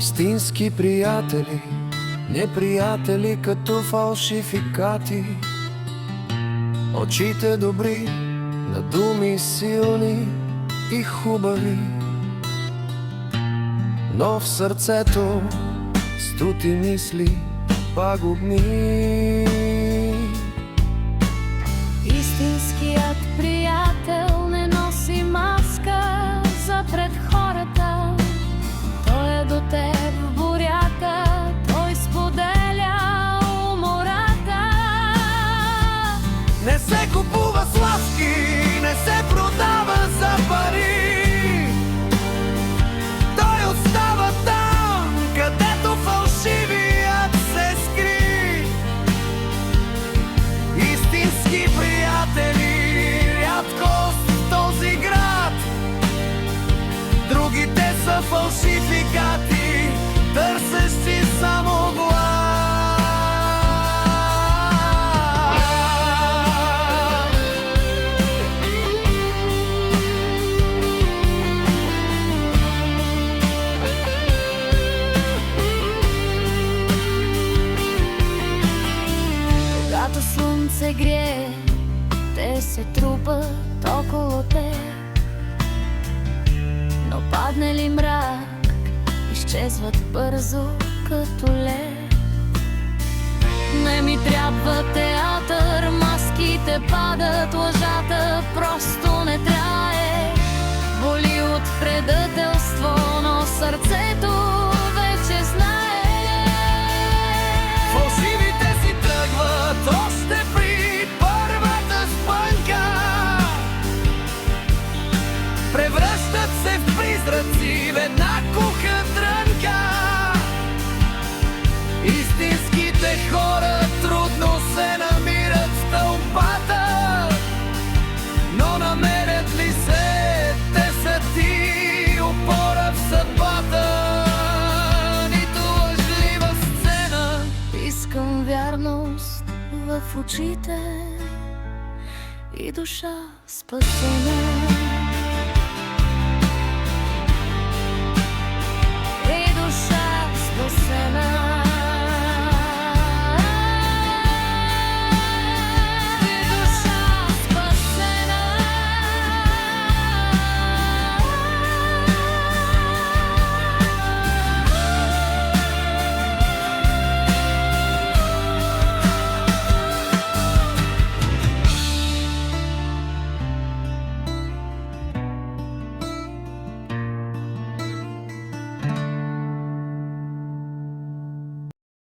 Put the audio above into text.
Истински приятели, неприятели като фалшификати. Очите добри, на думи силни и хубави, но в сърцето стути мисли пагубни. Истинският приятел не носи маска за пред хората. Той е до теб в бурята, той споделя умората. Не се купува славки, не се продава за пари. Той остава там, където фалшивият се скри. Истински приятели, рядкост в този град. Другите са фалшификати, търсещи само глад. Когато слънце грее, те се трупат около теб, но падне ли мрак, изчезват бързо като лед. Не ми трябва театър, маските падат, лъжата просто не трае. Боли от предателство, но сърцето вече знае. Фалшивите си тръгват още при първата спънка. Превръщат се в призраци в една куха дрънка. Истинските хора трудно се намират в тълпата, но намерят ли се, те са ти опора в съдбата. Нито лъжлива сцена. Искам вярност в очите и душа спасена.